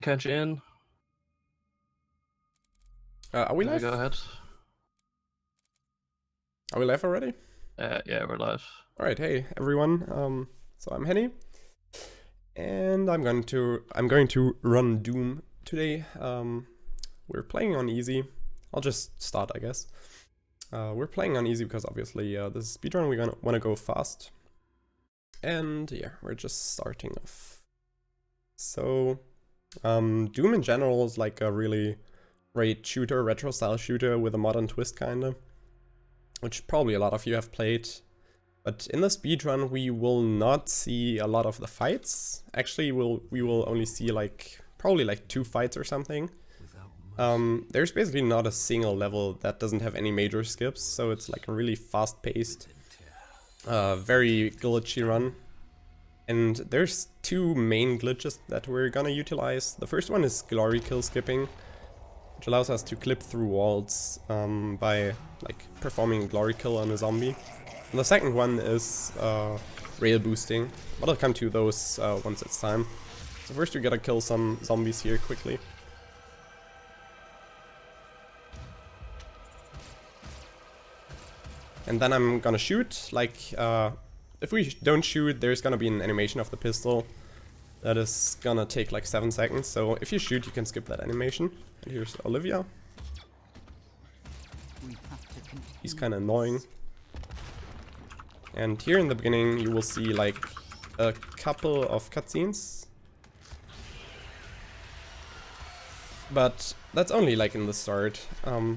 Catch in. Are we live? Go ahead. Are we live already? Yeah, we're live. Alright, hey everyone. So I'm Henny, and I'm going to run Doom today. We're playing on easy. I'll just start, I guess. We're playing on easy because obviously this is speedrun. We're gonna want to go fast, and yeah, we're just starting off. So Doom in general is like a really great shooter, retro style shooter with a modern twist kinda, which probably a lot of you have played. But in the speedrun we will not see a lot of the fights. Actually we will only see probably 2 fights or something. There's basically not a single level that doesn't have any major skips, so it's like a really fast paced, very glitchy run. And there's 2 main glitches that we're gonna utilize. The first one is glory kill skipping, which allows us to clip through walls by performing a glory kill on a zombie. And the second one is rail boosting, but I'll come to those once it's time. So first we gotta kill some zombies here quickly. And then I'm gonna shoot. If we don't shoot, there's gonna be an animation of the pistol that is gonna take like 7 seconds. So if you shoot, you can skip that animation. And here's Olivia. He's kind of annoying. And here in the beginning, you will see like a couple of cutscenes. But that's only like in the start.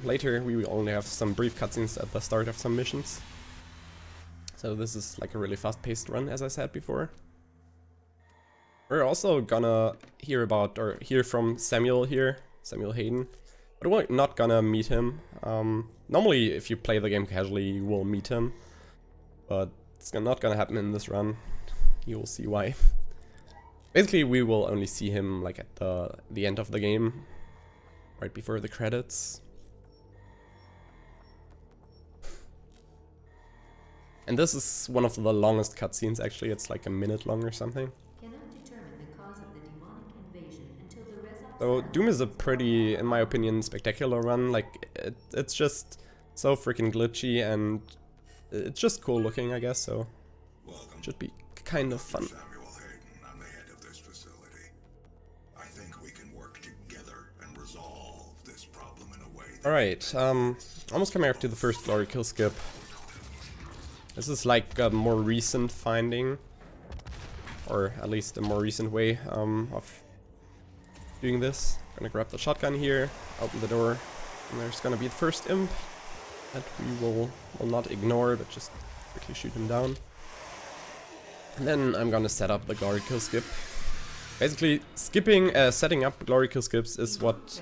Later, we will only have some brief cutscenes at the start of some missions. So this is like a really fast-paced run, as I said before. We're also gonna hear from Samuel here, Samuel Hayden, but we're not gonna meet him. Normally, if you play the game casually, you will meet him, but it's not gonna happen in this run. You will see why. Basically, we will only see him like at the end of the game, right before the credits. And this is one of the longest cutscenes, actually. It's like a minute long or something. So Doom is a pretty, in my opinion, spectacular run. It's just so freaking glitchy, and it's just cool looking, I guess. So it should be kind of fun. I'm the head of this facility. I think we can work together and resolve this problem in a way. Alright, almost coming up to the first glory kill skip. This is like a more recent finding, or at least a more recent way of doing this. I'm gonna grab the shotgun here, open the door, and there's gonna be the first imp that we will not ignore, but just quickly shoot him down. And then I'm gonna set up the glory kill skip. Basically, setting up glory kill skips is what's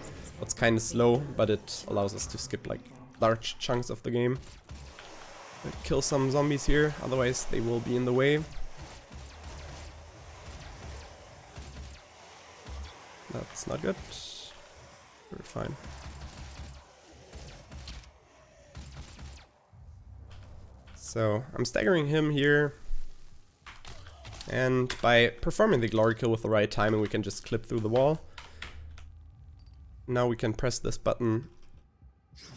kind of slow, but it allows us to skip like large chunks of the game. Kill some zombies here, otherwise they will be in the way. That's not good. We're fine. So I'm staggering him here, and by performing the glory kill with the right timing, we can just clip through the wall. Now we can press this button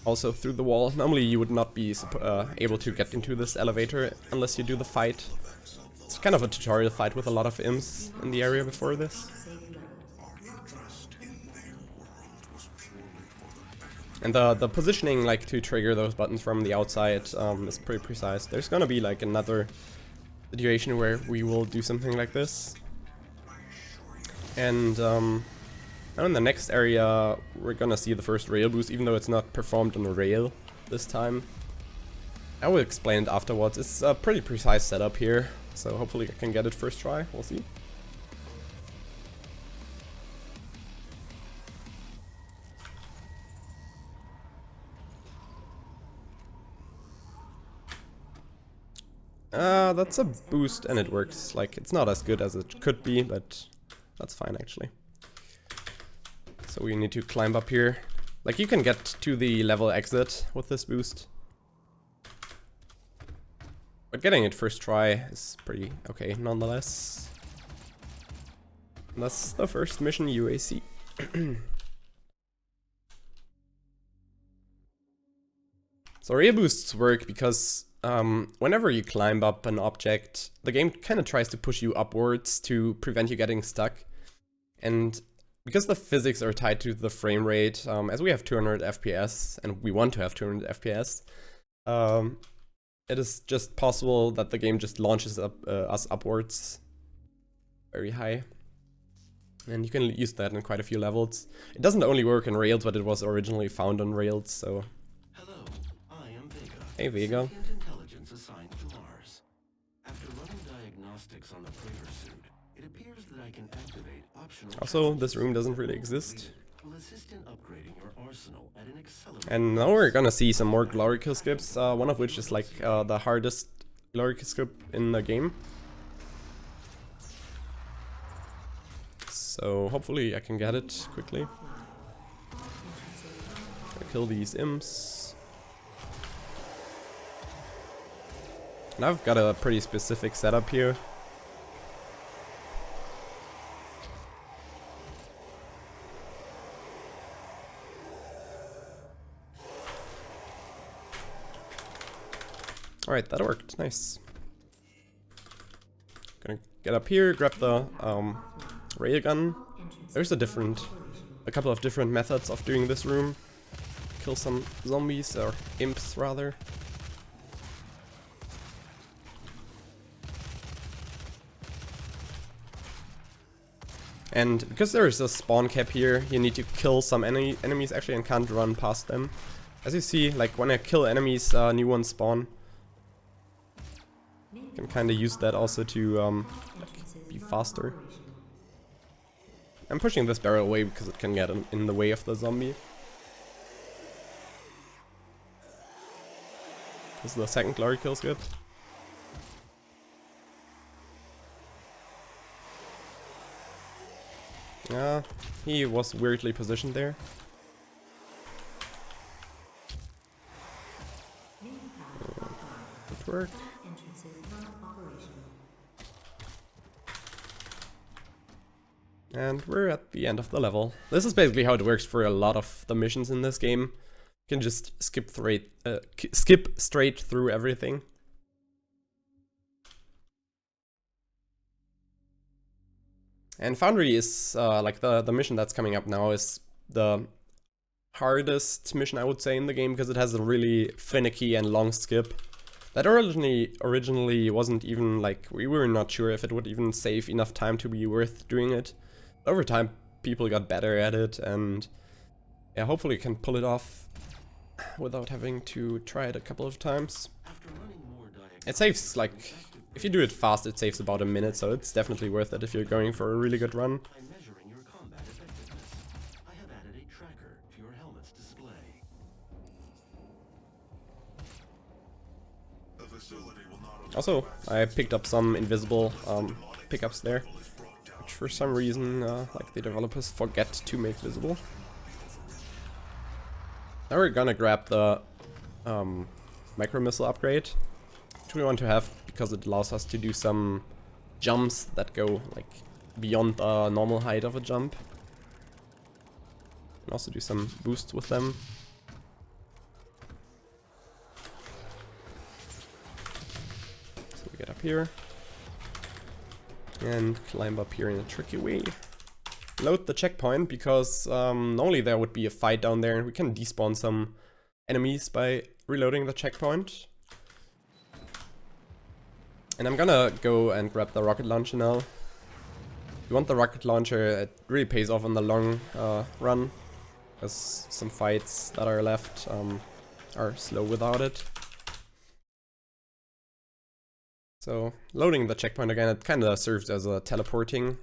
also through the wall. Normally you would not be able to get into this elevator unless you do the fight. It's kind of a tutorial fight with a lot of imps in the area before this. And the positioning, like to trigger those buttons from the outside, is pretty precise. There's gonna be like another situation where we will do something like this. And now in the next area, we're gonna see the first rail boost, even though it's not performed on a rail this time. I will explain it afterwards. It's a pretty precise setup here, so hopefully I can get it first try. We'll see. That's a boost and it works. Like, it's not as good as it could be, but that's fine actually. So we need to climb up here. Like, you can get to the level exit with this boost, but getting it first try is pretty okay nonetheless. And that's the first mission UAC. So area boosts work because whenever you climb up an object, the game kind of tries to push you upwards to prevent you getting stuck. And because the physics are tied to the frame rate, as we have 200 FPS, and we want to have 200 FPS, it is just possible that the game just launches us upwards very high. And you can use that in quite a few levels. It doesn't only work in Rails, but it was originally found on Rails, so... Hello, I am Vega. Hey, Vega. Sentient intelligence assigned to Mars. After running diagnostics on the Praetor suit, it appears that I can activate optional... Also, this room doesn't really exist. Will assist in upgrading your arsenal at an accelerated... And now we're gonna see some more glory kill skips, one of which is like the hardest glory kill skip in the game. So hopefully I can get it quickly. Kill these imps. And I've got a pretty specific setup here. Alright, that worked. Nice. Gonna get up here, grab the railgun. There's a couple of different methods of doing this room. Kill some zombies, or imps rather. And because there is a spawn cap here, you need to kill some enemies actually and can't run past them. As you see, like when I kill enemies, new ones spawn. You can kind of use that also to like, be faster. I'm pushing this barrel away because it can get in the way of the zombie. This is the second glory kill skip. Yeah, he was weirdly positioned there. Good work. And we're at the end of the level. This is basically how it works for a lot of the missions in this game. You can just skip straight through everything. And Foundry is like the mission that's coming up now is the hardest mission I would say in the game because it has a really finicky and long skip. That originally wasn't even like, we were not sure if it would even save enough time to be worth doing it. Over time, people got better at it, and yeah, hopefully can pull it off without having to try it a couple of times. It saves, like, if you do it fast, it saves about a minute, so it's definitely worth it if you're going for a really good run. Also, I picked up some invisible pickups there, which for some reason, like the developers forget to make visible. Now we're gonna grab the micro missile upgrade, which we want to have because it allows us to do some jumps that go like beyond the normal height of a jump. And also do some boosts with them. So we get up here and climb up here in a tricky way. Load the checkpoint because normally there would be a fight down there and we can despawn some enemies by reloading the checkpoint. And I'm gonna go and grab the rocket launcher now. If you want the rocket launcher, it really pays off on the long run, because some fights that are left are slow without it. So loading the checkpoint again, it kinda serves as a teleporting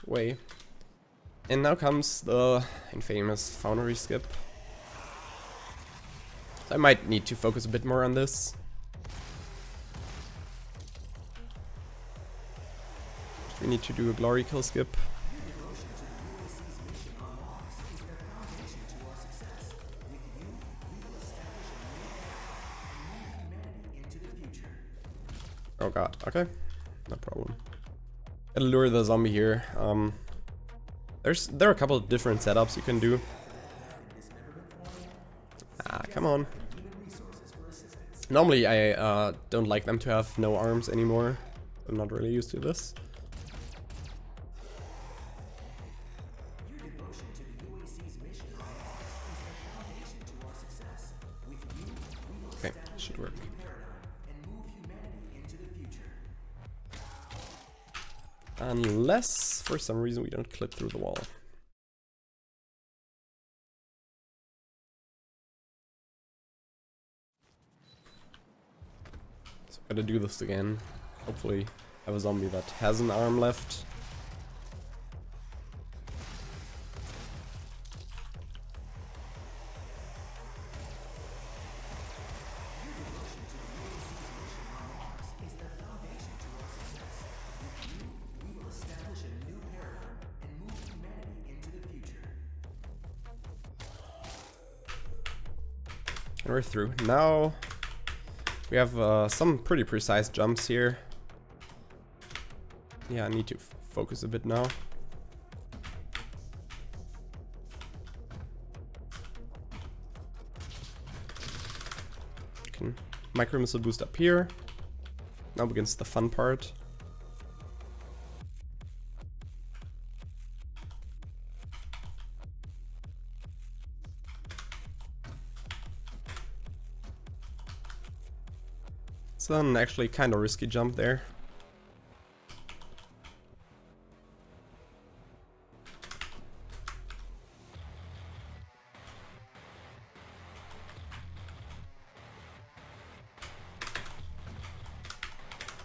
way. And now comes the infamous foundry skip. So I might need to focus a bit more on this. We need to do a glory kill skip. Oh god, okay. No problem. Gotta lure the zombie here. There are a couple of different setups you can do. Ah, come on. Normally I don't like them to have no arms anymore. I'm not really used to this. Okay, should work. Unless, for some reason, we don't clip through the wall. So gotta do this again. Hopefully have a zombie that has an arm left. And we're through. Now we have some pretty precise jumps here. Yeah, I need to focus a bit now. Can micro missile boost up here. Now begins the fun part. It's an actually kind of risky jump there.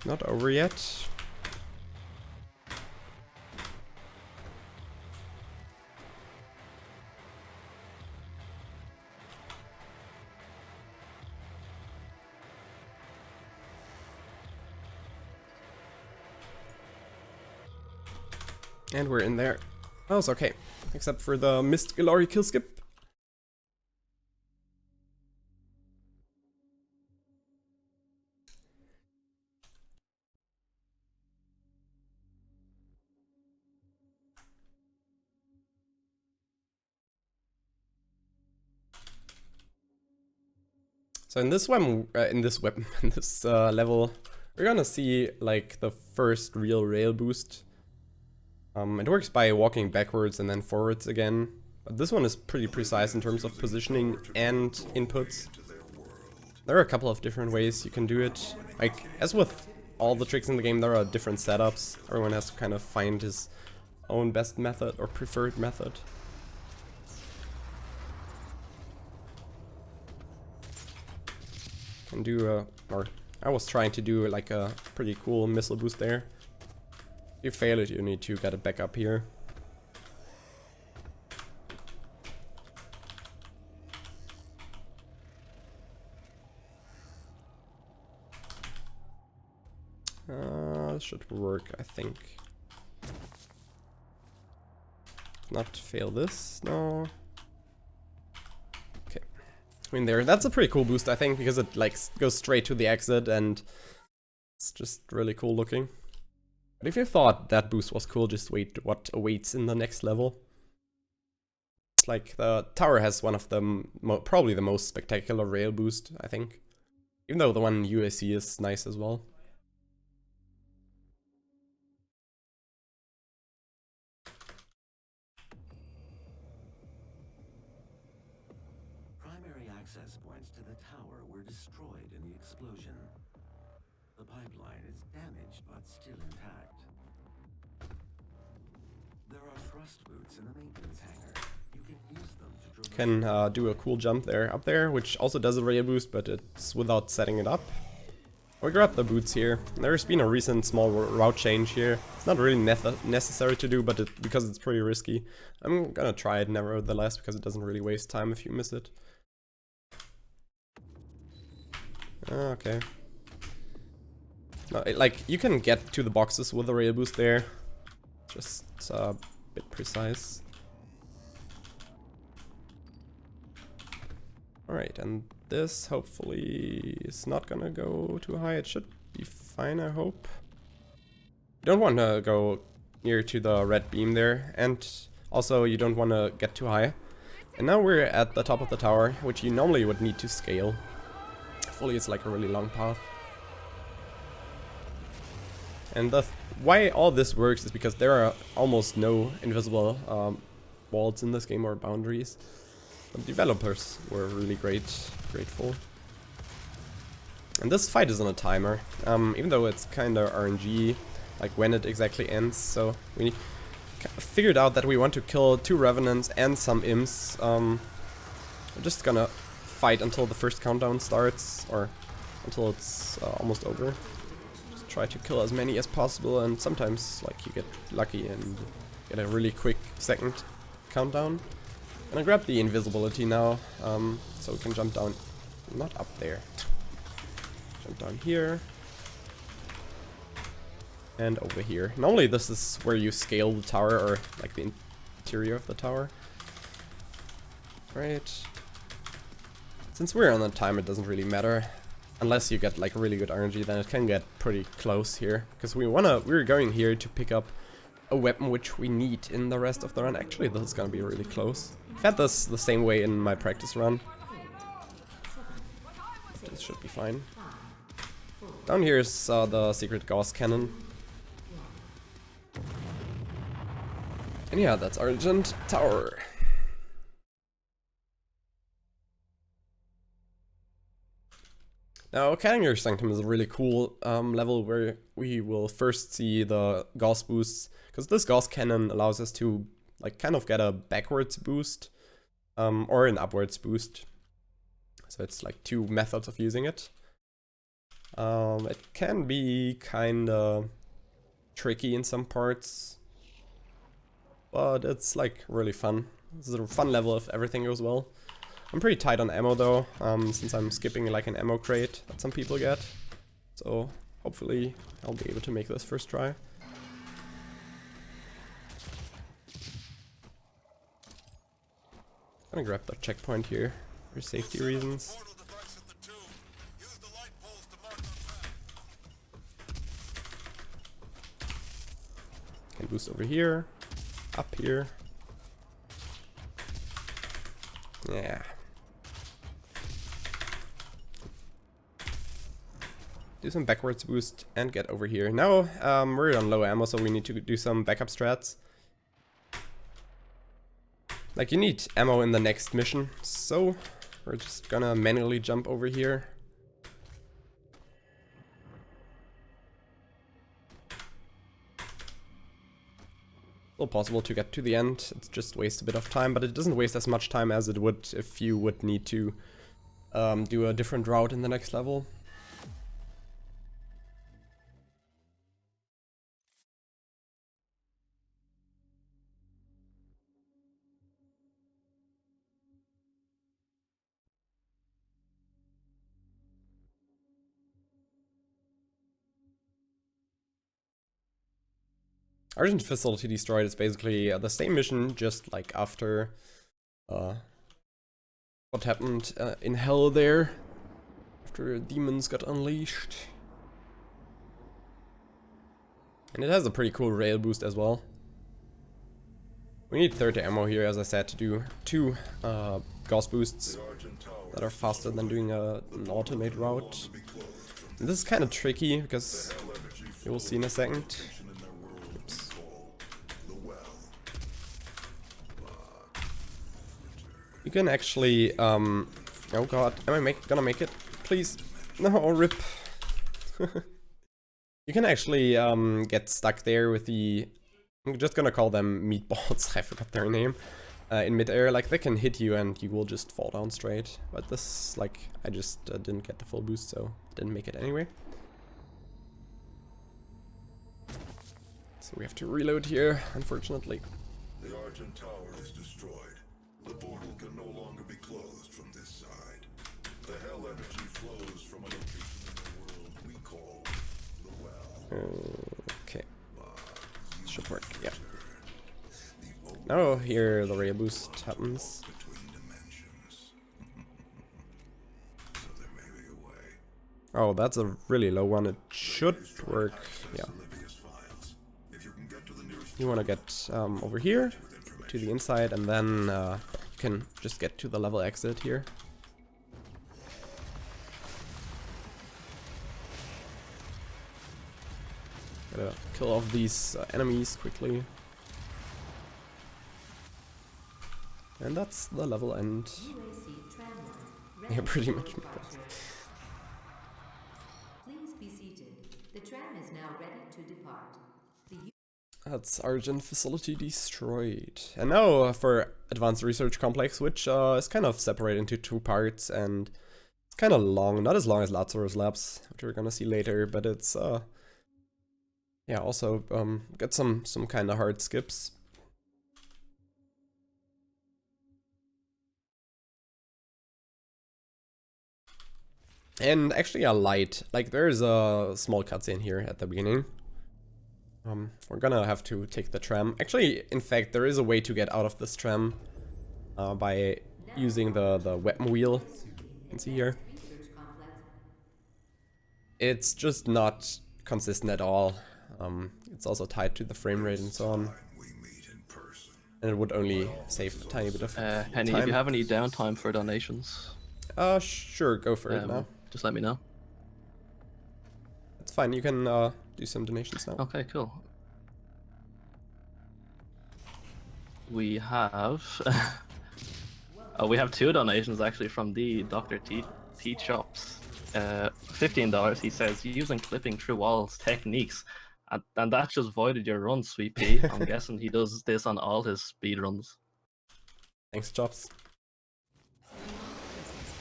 Not over yet. And we're in there. Oh, it's okay. Except for the missed Glory kill skip. So in this one, in this level, we're gonna see like the first real rail boost. It works by walking backwards and then forwards again, but this one is pretty precise in terms of positioning and inputs. There are a couple of different ways you can do it. Like, as with all the tricks in the game, there are different setups. Everyone has to kind of find his own best method or preferred method. Can do or I was trying to do like a pretty cool missile boost there. If you fail it, you need to get it back up here. Should work, I think. Not fail this, no. Okay, I mean that's a pretty cool boost, I think, because it like goes straight to the exit and it's just really cool looking. But if you thought that boost was cool, just wait what awaits in the next level. It's like the tower has one of the probably the most spectacular rail boost, I think. Even though the one in UAC is nice as well. Primary access points to the tower were destroyed in the explosion. The pipeline is damaged but still intact. There are thrust boots in the maintenance hangar. You can use them to Can do a cool jump there, up there, which also does a rail boost, but it's without setting it up. We grab the boots here. There's been a recent small route change here. It's not really necessary to do, but because it's pretty risky. I'm gonna try it nevertheless, because it doesn't really waste time if you miss it. Okay. No, like, you can get to the boxes with a rail boost there. Just a bit precise. Alright, and this hopefully is not gonna go too high. It should be fine, I hope. You don't want to go near to the red beam there, and Also, you don't want to get too high. And now we're at the top of the tower, which you normally would need to scale. Fully, it's like a really long path. And why all this works is because there are almost no invisible walls in this game or boundaries. The developers were really grateful. And this fight is on a timer, even though it's kind of RNG, like when it exactly ends. So we figured out that we want to kill 2 revenants and some imps. We're just gonna fight until the first countdown starts, or until it's almost over. Just try to kill as many as possible, and sometimes like you get lucky and get a really quick second countdown. I'm gonna grab the invisibility now, so we can jump down, not up there, jump down here, and over here. Normally this is where you scale the tower, or like the interior of the tower. Right. Since we're on the time, it doesn't really matter. Unless you get like really good RNG, then it can get pretty close here. Because we're going here to pick up a weapon which we need in the rest of the run. Actually, this is gonna be really close. I've had this the same way in my practice run. This should be fine. Down here is the secret Gauss cannon. And yeah, that's Argent Tower. Now, Hekathon Sanctum is a really cool level where we will first see the Gauss boosts, because this Gauss cannon allows us to like kind of get a backwards boost or an upwards boost. So it's like 2 methods of using it. It can be kinda tricky in some parts, but it's like really fun. This is a fun level if everything goes well. I'm pretty tight on ammo though, since I'm skipping like an ammo crate that some people get. So hopefully I'll be able to make this first try. I'm gonna grab the checkpoint here for safety reasons. Can boost over here, up here. Yeah. Do some backwards boost and get over here. Now we're on low ammo, so we need to do some backup strats. Like, you need ammo in the next mission, so we're just gonna manually jump over here. Still possible to get to the end. It's just waste a bit of time, but it doesn't waste as much time as it would if you would need to do a different route in the next level. Argent Facility Destroyed is basically the same mission, just like after what happened in hell there, after demons got unleashed. And it has a pretty cool rail boost as well. We need 30 ammo here, as I said, to do 2 Gauss boosts that are faster than doing an alternate route. And this is kind of tricky, because you will see in a second. You can actually, oh god, am I gonna make it? Please, no, rip. You can actually get stuck there with the, I'm just gonna call them meatballs, I forgot their name, in midair. Like, they can hit you and you will just fall down straight. But this, like, I just didn't get the full boost, so didn't make it anyway. So we have to reload here, unfortunately. The Argent Tower is destroyed. The portal can no longer be closed from this side. The hell energy flows from a location in the world we call the Well. Okay. Should work, yeah. Now here the ray boost happens. Oh, that's a really low one. It should work, yeah. You want to get over here, to the inside, and then you can just get to the level exit here. Gotta kill off these enemies quickly. And that's the level end. Yeah, pretty much. Please be seated. The tram is now ready to depart. That's Argent facility destroyed. And now for Advanced Research Complex, which is kind of separated into 2 parts, and it's kind of long, not as long as Lazarus Labs, which we're gonna see later, but it's yeah, also got some kind of hard skips. And actually a light, like there's a small cutscene here at the beginning. We're gonna have to take the tram. Actually, in fact, there is a way to get out of this tram by using the weapon wheel. You can see here. It's just not consistent at all. It's also tied to the frame rate and so on. And it would only save a tiny bit of Henny, time. if you have any downtime for donations, Sure, go for it now. just let me know. It's fine, you can do some donations now. Okay, cool. We have we have 2 donations actually from the Dr. T Chops. $15. He says using clipping through walls techniques, and that just voided your run, Sweet Pea. I'm guessing he does this on all his speed runs. Thanks, Chops.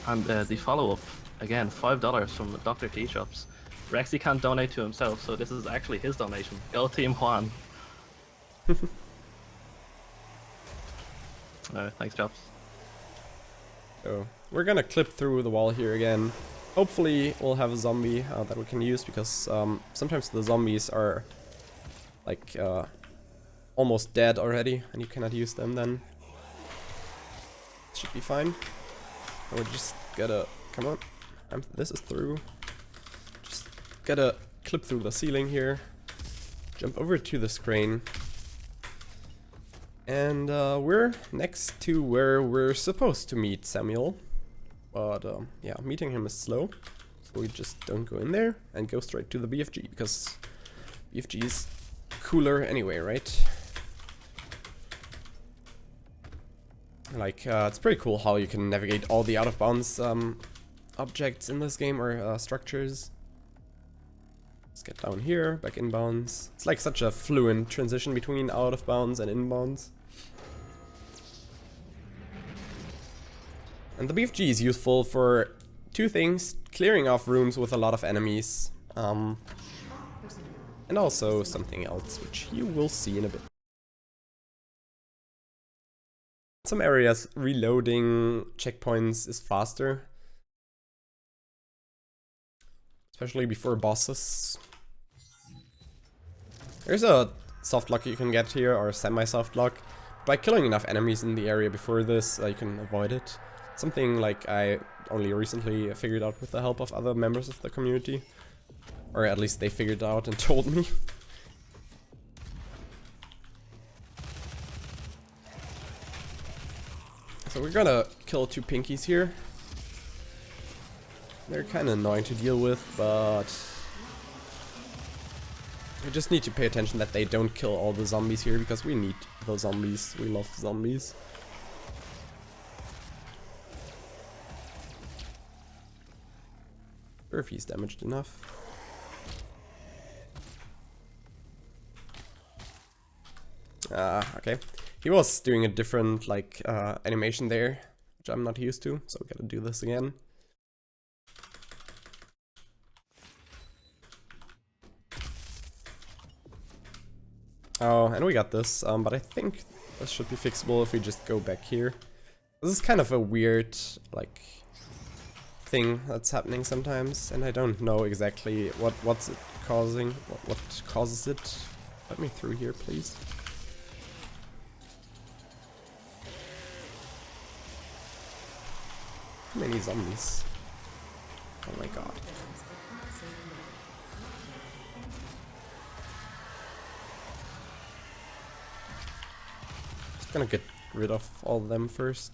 And the follow-up, again, $5 from Dr. T Shops. Rexy can't donate to himself, so this is actually his donation. Go Team Juan. Thanks, Chops. So we're gonna clip through the wall here again. Hopefully we'll have a zombie that we can use, because sometimes the zombies are like almost dead already and you cannot use them then. Should be fine. And we just gotta, come on, this is through. Just gotta clip through the ceiling here, jump over to this crane, and we're next to where we're supposed to meet Samuel. But yeah, meeting him is slow, so we just don't go in there and go straight to the BFG, because BFG is cooler anyway, right? Like, it's pretty cool how you can navigate all the out-of-bounds objects in this game, or structures. Let's get down here, back inbounds. It's like such a fluent transition between out-of-bounds and inbounds. And the BFG is useful for 2 things: clearing off rooms with a lot of enemies, and also something else, which you will see in a bit. In some areas, reloading checkpoints is faster, especially before bosses. There's a soft lock you can get here, or a semi-soft lock. By killing enough enemies in the area before this, you can avoid it. Something like I only recently figured out with the help of other members of the community. Or at least they figured out and told me. So we're gonna kill 2 pinkies here. They're kinda annoying to deal with, but we just need to pay attention that they don't kill all the zombies here, because we need the zombies. We love zombies. Or if he's damaged enough. Okay. He was doing a different, like, animation there, which I'm not used to, so we gotta do this again. Oh, and we got this, but I think this should be fixable if we just go back here. This is kind of a weird, like, thing that's happening sometimes, and I don't know exactly what's it causing, what causes it. Let me through here, please. How many zombies? Oh my god. Gonna get rid of all of them first.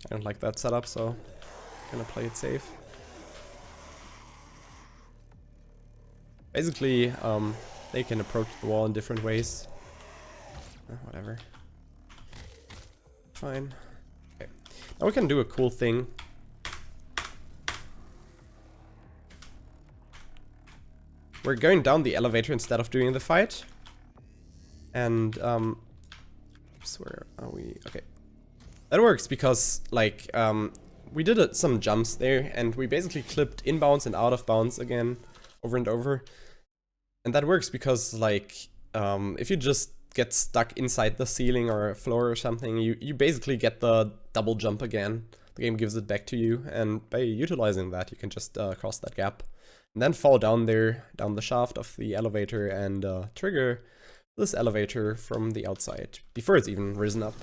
I don't like that setup, so gonna play it safe. Basically, they can approach the wall in different ways. Whatever. Fine. Okay. Now we can do a cool thing. We're going down the elevator instead of doing the fight. And, oops, where are we? Okay. That works because, like, we did some jumps there, and we basically clipped inbounds and out of bounds again, over and over. And that works because, like, if you just get stuck inside the ceiling or floor or something, you basically get the double jump again. The game gives it back to you, and by utilizing that, you can just cross that gap. And then fall down there, down the shaft of the elevator, and trigger this elevator from the outside, before it's even risen up.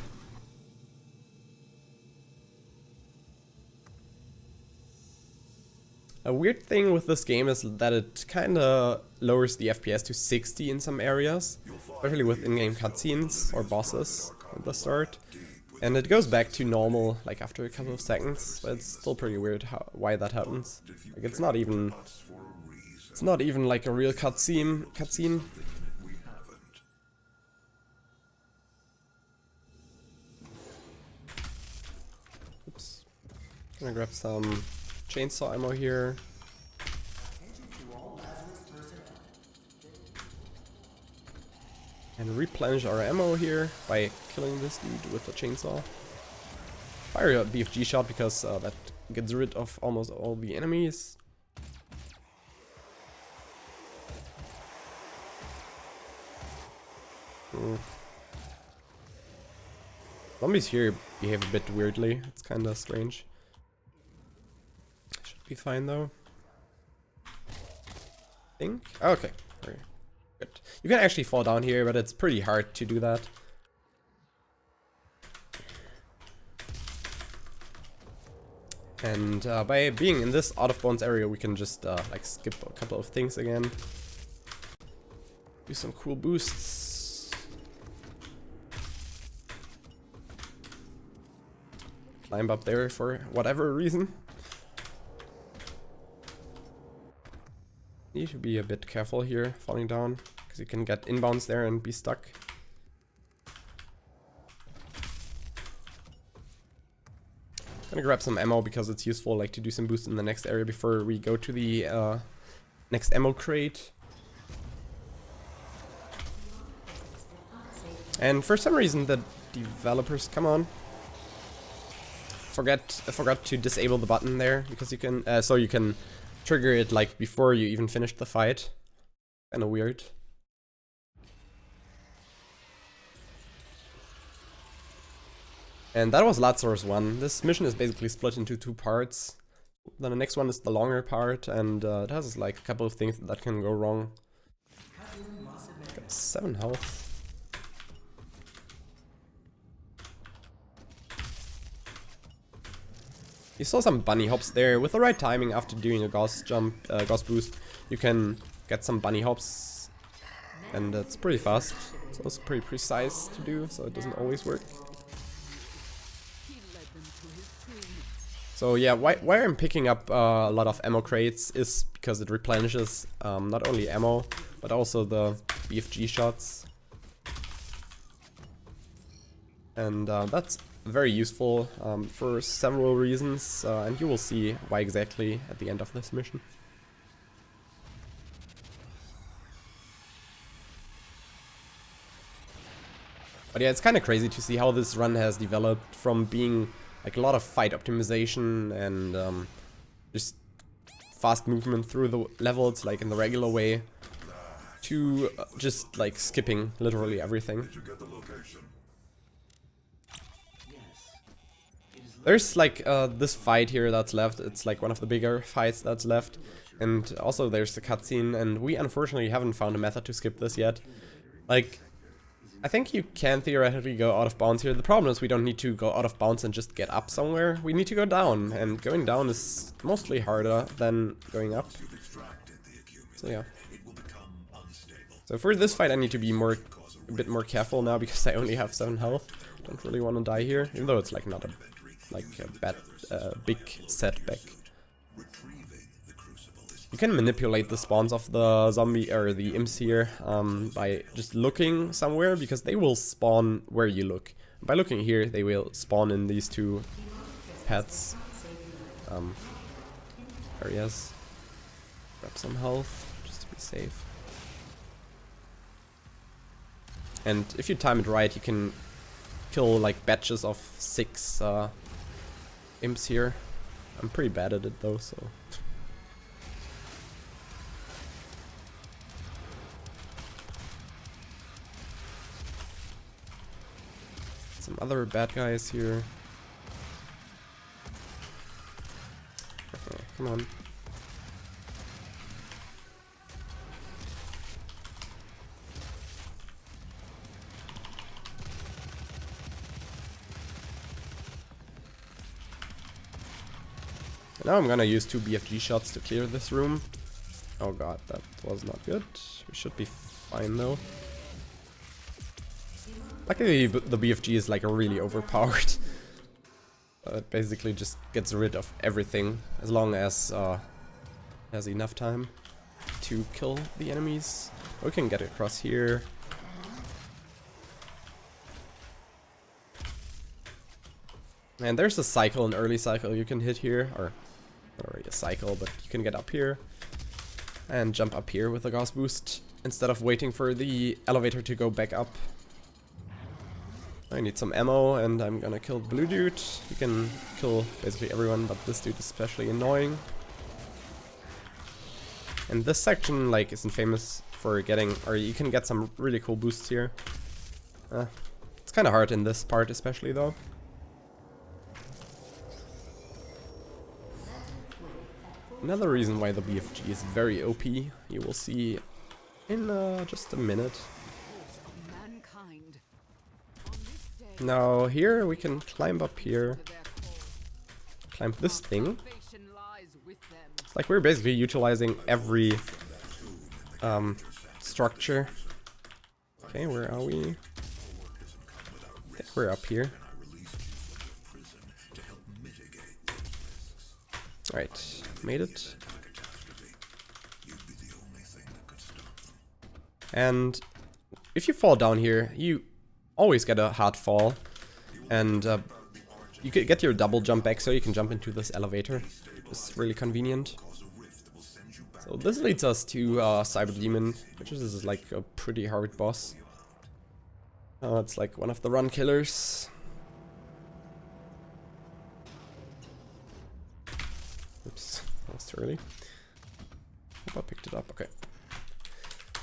A weird thing with this game is that it kinda lowers the FPS to 60 in some areas, especially with in-game cutscenes or bosses at the start. And it goes back to normal like after a couple of seconds, but it's still pretty weird why that happens. Like it's not even like a real cutscene. Oops. Gonna grab some chainsaw ammo here. And replenish our ammo here by killing this dude with a chainsaw. Fire a BFG shot because that gets rid of almost all the enemies. Zombies here behave a bit weirdly. It's kinda strange. Should be fine though. Think? Okay. Very good. You can actually fall down here, but it's pretty hard to do that. And by being in this out of bounds area, we can just like skip a couple of things again. Do some cool boosts. Climb up there for whatever reason. Need to be a bit careful here, falling down, because you can get inbounds there and be stuck. Gonna grab some ammo because it's useful, like to do some boost in the next area before we go to the next ammo crate. And for some reason, the developers, come on, forgot to disable the button there because you can, so you can trigger it like before you even finish the fight. Kinda weird. And that was Lazarus 1. This mission is basically split into 2 parts. Then the next one is the longer part, and it has like a couple of things that can go wrong. Got 7 health. You saw some bunny hops there. With the right timing, after doing a Gauss jump, Gauss boost, you can get some bunny hops, and it's pretty fast. It's also pretty precise to do, so it doesn't always work. So yeah, why I'm picking up a lot of ammo crates is because it replenishes not only ammo, but also the BFG shots. And that's very useful for several reasons, and you will see why exactly at the end of this mission. But yeah, it's kind of crazy to see how this run has developed from being like a lot of fight optimization and just fast movement through the levels like in the regular way to just like skipping literally everything. There's like this fight here that's left. It's like one of the bigger fights that's left, and also there's the cutscene, and we unfortunately haven't found a method to skip this yet. Like, I think you can theoretically go out of bounds here. The problem is we don't need to go out of bounds and just get up somewhere. We need to go down, and going down is mostly harder than going up. So yeah. So for this fight I need to be a bit more careful now because I only have 7 health. Don't really want to die here, even though it's like not a big setback. You can manipulate the spawns of the zombie or the imps here by just looking somewhere, because they will spawn where you look. By looking here, they will spawn in these 2 paths. Areas. Grab some health just to be safe. And if you time it right, you can kill like batches of 6 imps here. I'm pretty bad at it though, so. Some other bad guys here. Okay, come on. Now I'm gonna use 2 BFG shots to clear this room. Oh god, that was not good. We should be fine though. Luckily the BFG is like really overpowered. It basically just gets rid of everything as long as it has enough time to kill the enemies. We can get across here. And there's a cycle, an early cycle you can hit here, or not already a cycle, but you can get up here and jump up here with a Gauss boost instead of waiting for the elevator to go back up. I need some ammo, and I'm gonna kill the blue dude. You can kill basically everyone, but this dude is especially annoying. And this section like isn't famous for getting, or you can get some really cool boosts here. It's kind of hard in this part especially though. Another reason why the BFG is very OP, you will see in just a minute. Now here we can climb up here, climb this thing. It's like we're basically utilizing every structure. Okay, where are we? I think we're up here. Right, made it. And if you fall down here, you always get a hard fall, and you can get your double jump back so you can jump into this elevator. It's really convenient. So this leads us to Cyberdemon, which is like a pretty hard boss. It's like one of the run killers. Oops, that was too early. Hope I picked it up, okay.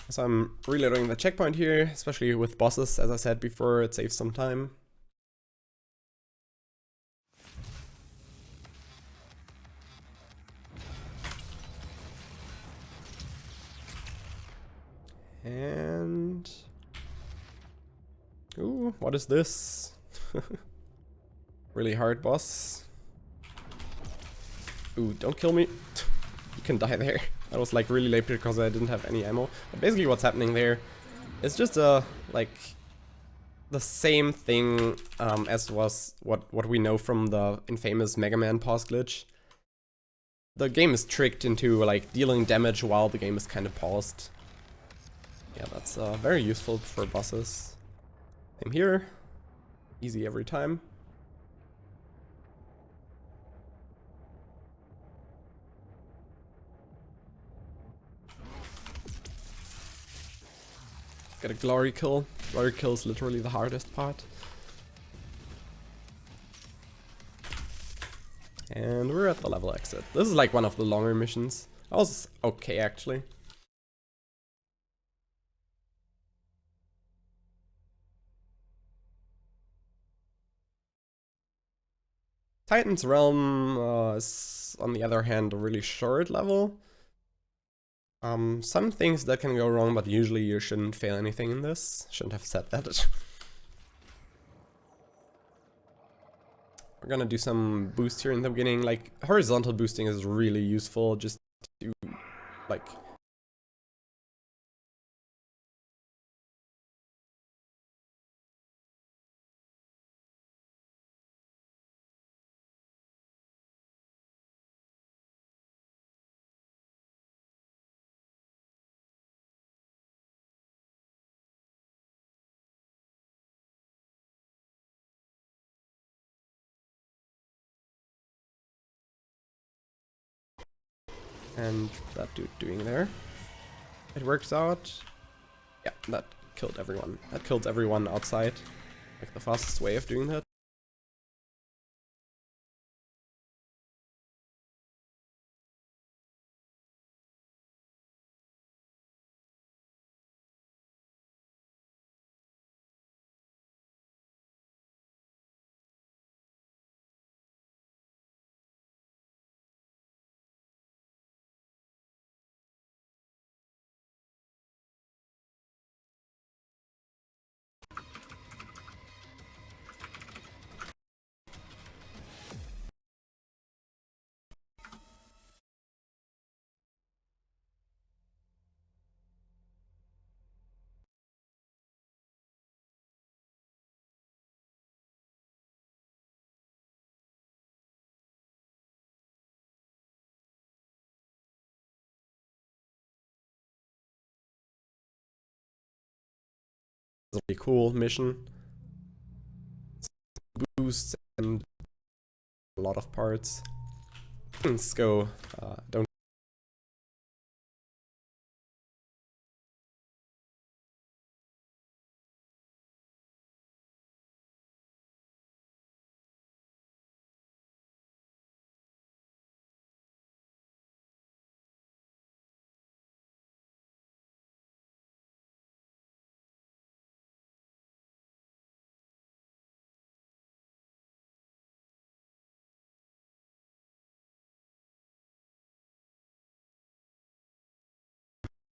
So I'm reloading the checkpoint here, especially with bosses, as I said before, it saves some time. And... ooh, what is this? Really hard boss. Ooh, don't kill me. You can die there. That was like really late because I didn't have any ammo. But basically what's happening there is just like the same thing as was what we know from the infamous Mega Man pause glitch. The game is tricked into like dealing damage while the game is kind of paused. Yeah, that's very useful for bosses. Same here. Easy every time. Get a glory kill. Glory kill is literally the hardest part. And we're at the level exit. This is like one of the longer missions. That was okay actually. Titan's Realm is on the other hand a really short level. Some things that can go wrong, but usually you shouldn't fail anything in this. Shouldn't have said that. We're gonna do some boost here in the beginning. Like, horizontal boosting is really useful just to, like... And that dude doing there. It works out. Yeah, that killed everyone. That killed everyone outside. Like the fastest way of doing that. It's a really cool mission. Boosts and a lot of parts. Let's go. Don't.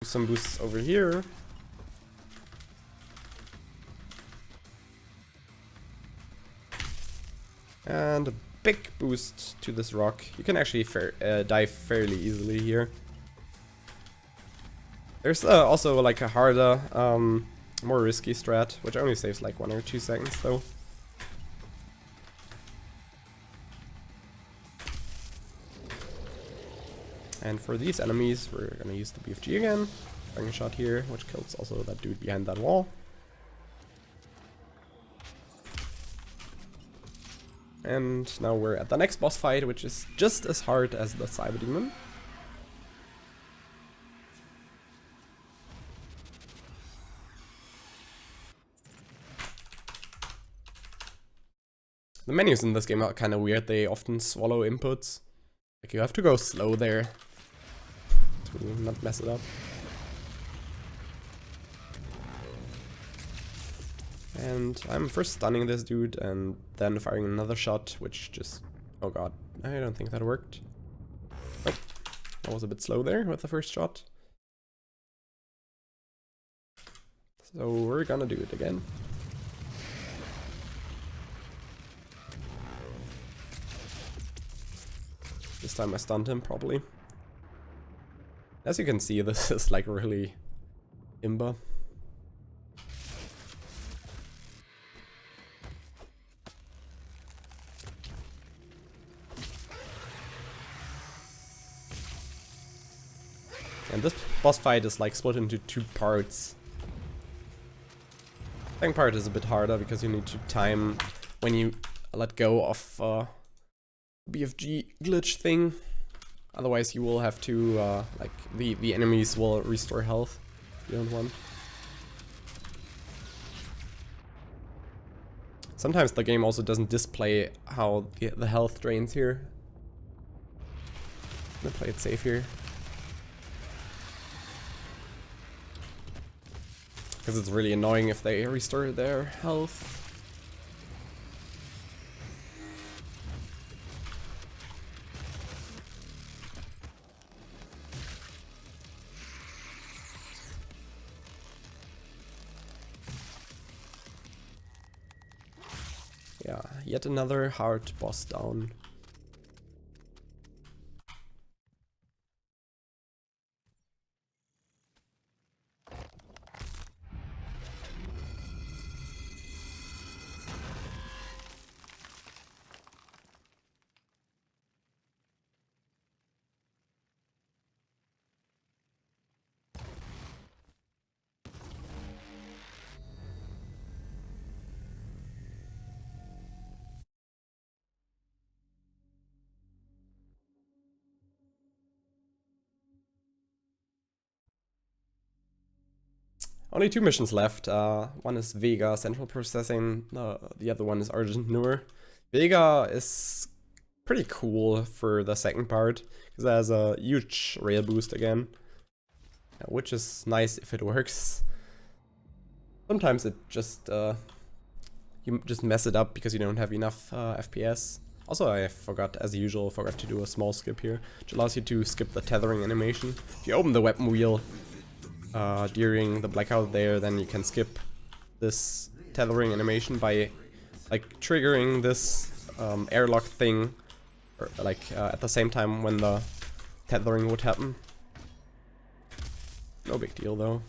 Some boosts over here. And a big boost to this rock. You can actually die fairly easily here. There's also like a harder, more risky strat, which only saves like 1 or 2 seconds though. And for these enemies, we're gonna use the BFG again. Firing shot here, which kills also that dude behind that wall. And now we're at the next boss fight, which is just as hard as the Cyberdemon. The menus in this game are kind of weird. They often swallow inputs. Like, you have to go slow there to not mess it up. And I'm first stunning this dude and then firing another shot, which just... oh god, I don't think that worked. Oh, I was a bit slow there with the first shot. So we're gonna do it again. This time I stunned him, probably. As you can see, this is like really imba. And this boss fight is like split into 2 parts. The second part is a bit harder because you need to time when you let go of BFG glitch thing. Otherwise you will have to, like, the enemies will restore health you don't want. Sometimes the game also doesn't display how the health drains here. I'm gonna play it safe here. Because it's really annoying if they restore their health. Yeah, yet another hard boss down. Only 2 missions left. One is Vega, Central Processing. The other one is Argent D'Nur. Vega is pretty cool for the second part, because it has a huge rail boost again. Which is nice if it works. Sometimes it just... you just mess it up because you don't have enough FPS. Also, I forgot, as usual, to do a small skip here, which allows you to skip the tethering animation. If you open the weapon wheel during the blackout there, then you can skip this tethering animation by like triggering this airlock thing, or, like at the same time when the tethering would happen. No big deal though.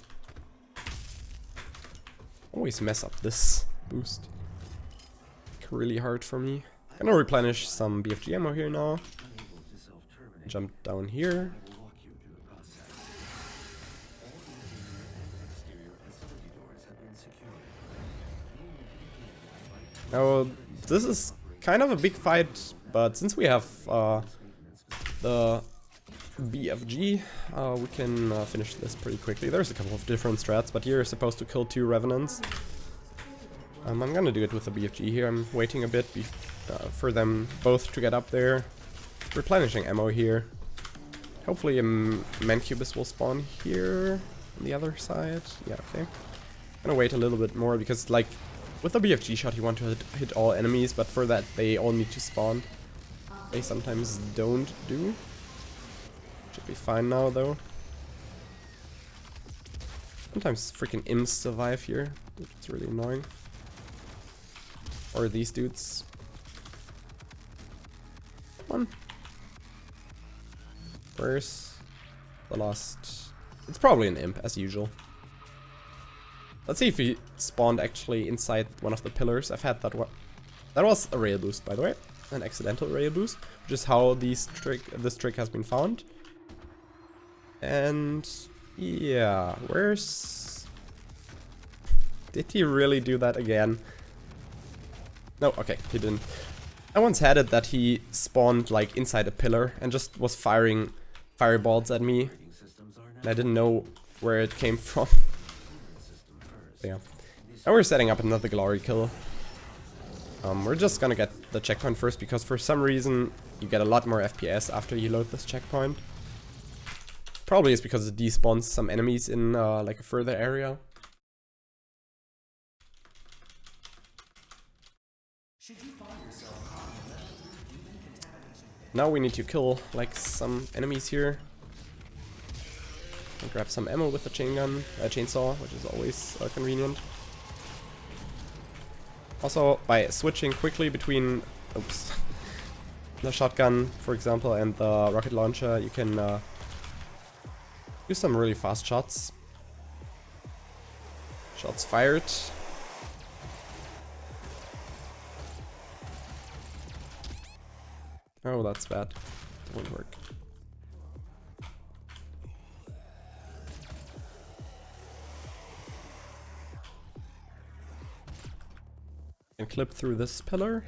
Always mess up this boost. Really hard for me. I'm gonna replenish some BFG ammo here now. Jump down here. Now, this is kind of a big fight, but since we have the BFG, we can finish this pretty quickly. There's a couple of different strats, but you're supposed to kill 2 revenants. I'm gonna do it with the BFG here. I'm waiting a bit for them both to get up there. Replenishing ammo here. Hopefully a Mancubus will spawn here on the other side. Yeah, okay. Gonna wait a little bit more because, like, with the BFG shot you want to hit all enemies, but for that they all need to spawn. They sometimes don't do. Should be fine now though. Sometimes freaking imps survive here, which is really annoying. Or these dudes. Come on. Where's the last? It's probably an imp, as usual. Let's see if he spawned actually inside one of the pillars. I've had that one. That was a rail boost, by the way. An accidental rail boost, which is how this trick has been found. And yeah, where's... Did he really do that again? No, okay, he didn't. I once had it that he spawned like inside a pillar and just was firing fireballs at me. And I didn't know where it came from. Yeah. Now we're setting up another glory kill. We're just gonna get the checkpoint first because for some reason you get a lot more FPS after you load this checkpoint. Probably is because it despawns some enemies in like a further area. Now we need to kill like some enemies here. And grab some ammo with the chainsaw, which is always convenient. Also, by switching quickly between the shotgun, for example, and the rocket launcher, you can do some really fast shots. Shots fired. Oh, that's bad. Won't work. And clip through this pillar.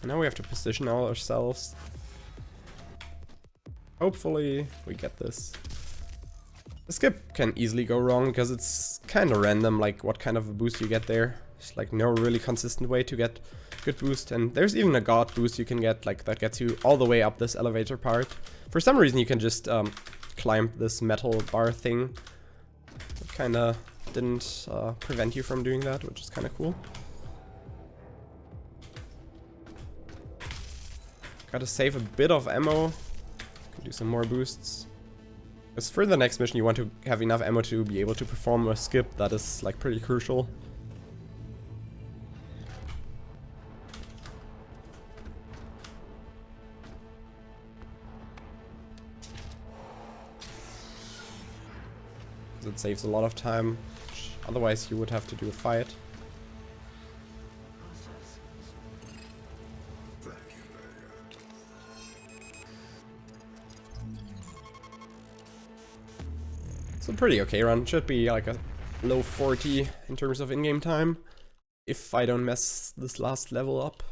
And now we have to position ourselves. Hopefully we get this. The skip can easily go wrong because it's kind of random, like what kind of a boost you get there. There's like no really consistent way to get good boost, and there's even a god boost you can get, like that gets you all the way up this elevator part. For some reason you can just climb this metal bar thing. It kind of didn't prevent you from doing that, which is kind of cool. Gotta save a bit of ammo. Can do some more boosts. Because for the next mission you want to have enough ammo to be able to perform a skip. That is like pretty crucial. It saves a lot of time, otherwise you would have to do a fight. Thank you, Vega. It's a pretty okay run. Should be like a low 40 in terms of in-game time, if I don't mess this last level up.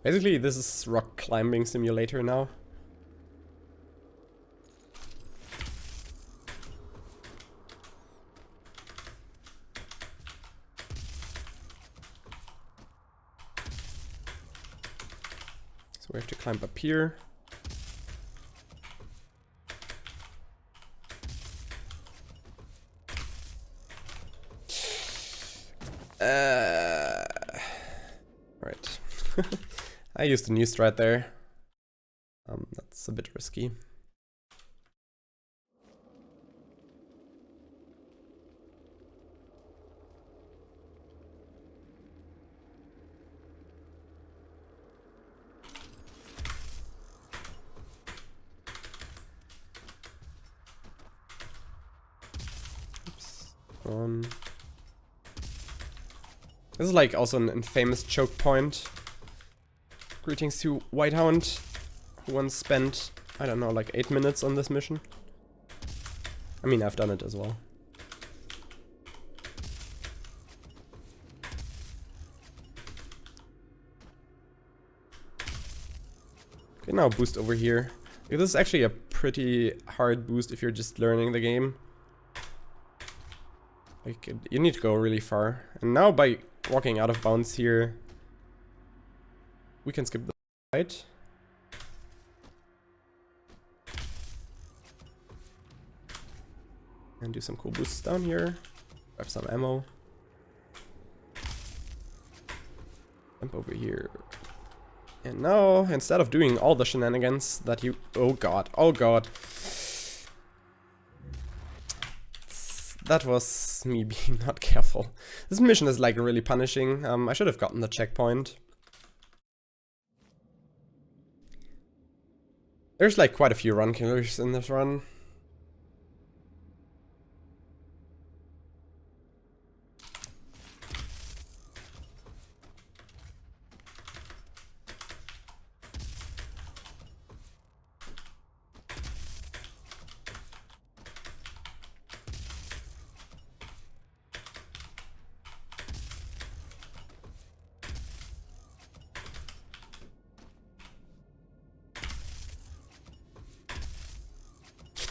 Basically, this is rock climbing simulator now. So we have to climb up here. Right. I used a new strat there. That's a bit risky. Oops. This is like also an infamous choke point. Greetings to Whitehound, who once spent, I don't know, like 8 minutes on this mission. I mean, I've done it as well. Okay, now boost over here. This is actually a pretty hard boost if you're just learning the game. Like, you need to go really far. And now by walking out of bounds here, we can skip the fight. And do some cool boosts down here. Grab some ammo. Jump over here. And now, instead of doing all the shenanigans that you... Oh god, oh god. That was me being not careful. This mission is like really punishing. I should have gotten the checkpoint. There's like quite a few run killers in this run.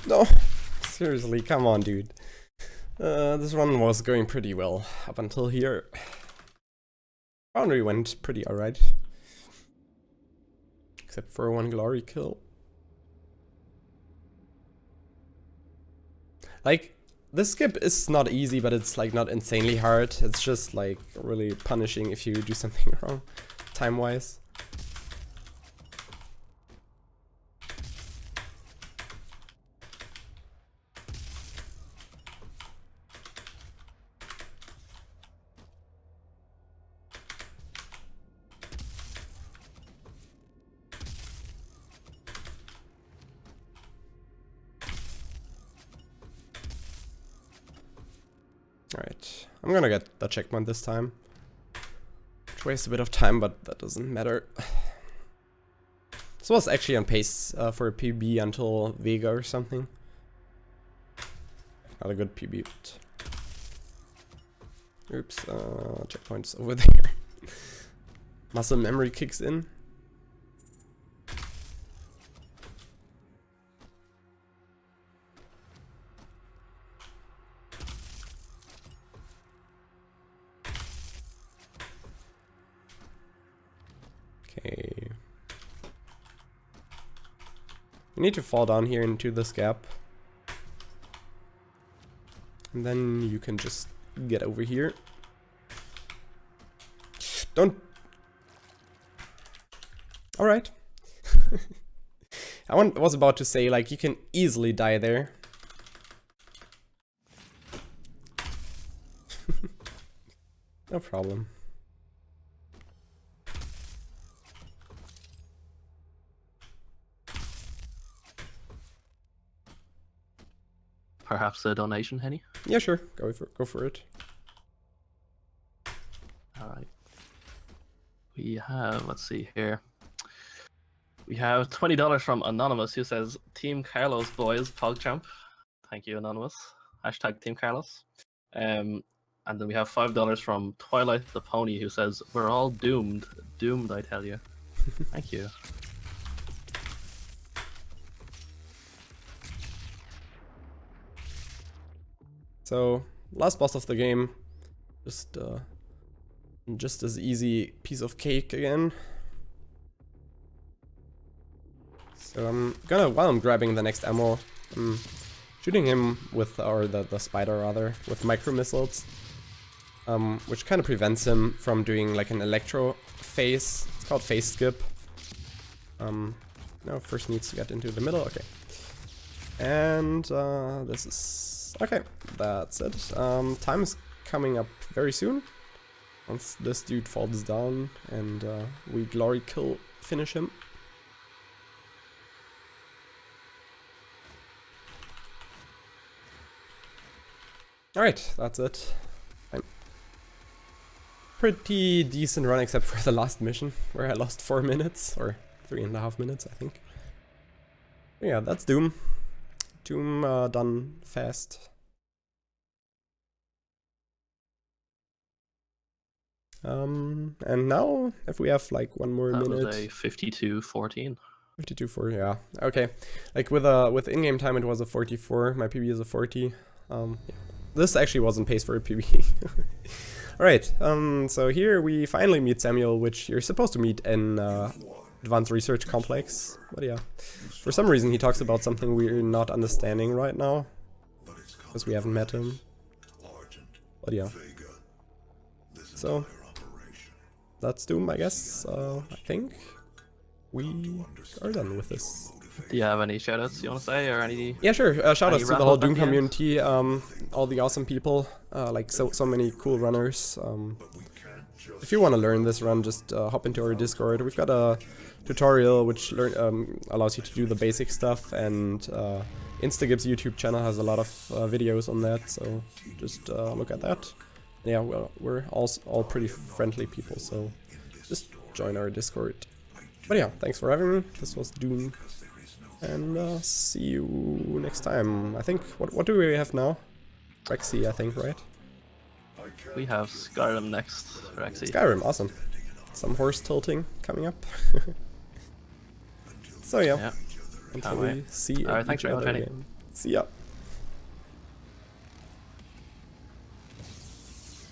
No, seriously, come on, dude. This run was going pretty well up until here. Foundry went pretty alright. Except for one glory kill. Like, this skip is not easy, but it's like not insanely hard. It's just like really punishing if you do something wrong, time-wise. Alright, I'm gonna get the checkpoint this time. Which wastes a bit of time, but that doesn't matter. This was actually on pace for a PB until Vega or something. Not a good PB, but... Oops, checkpoint's over there. Muscle memory kicks in. Okay. You need to fall down here into this gap. And then you can just get over here. Don't... Alright. I was about to say, like, you can easily die there. No problem. Perhaps a donation, Henny? Yeah, sure. Go for it. Alright. We have, let's see here. We have $20 from Anonymous, who says, Team Carlos boys, PogChamp. Thank you, Anonymous. Hashtag Team Carlos. And then we have $5 from Twilight the Pony, who says, we're all doomed. Doomed, I tell you. Thank you. So, last boss of the game. Just this easy piece of cake again. So I'm gonna, while I'm grabbing the next ammo, I'm shooting him with, or the spider rather, with micro missiles. Which kind of prevents him from doing like an electro phase. It's called phase skip. No, first needs to get into the middle, okay. And this is, okay, that's it. Time is coming up very soon. Once this dude falls down and we glory kill finish him. Alright, that's it. Pretty decent run except for the last mission where I lost 4 minutes or 3.5 minutes, I think. But yeah, that's Doom. Doom done fast. And now if we have like one more minute. That was a 52-14. 52-4, yeah. Okay. Like with in-game time it was a 44. My PB is a 40. Yeah. This actually wasn't paced for a PB. Alright, so here we finally meet Samuel, which you're supposed to meet in Advanced Research Complex. But yeah, for some reason he talks about something we're not understanding right now, because we haven't met him. But yeah. So, that's Doom, I guess. I think we are done with this. Do you have any shoutouts you want to say, or any? Yeah, sure. Shoutouts to the whole Doom at the end? community, all the awesome people, like so many cool runners. If you want to learn this run, just hop into our Discord. We've got a tutorial which allows you to do the basic stuff, and Instagib's YouTube channel has a lot of videos on that. So just look at that. Yeah, well, we're all pretty friendly people, so just join our Discord. But yeah, thanks for having me. This was Doom. And see you next time. I think, what do we have now? Rexy, I think, right? We have Skyrim next, Rexy. Skyrim, awesome. Some horse tilting coming up. So yeah, until we see Alright, thanks each very much, other Henny. again. See ya.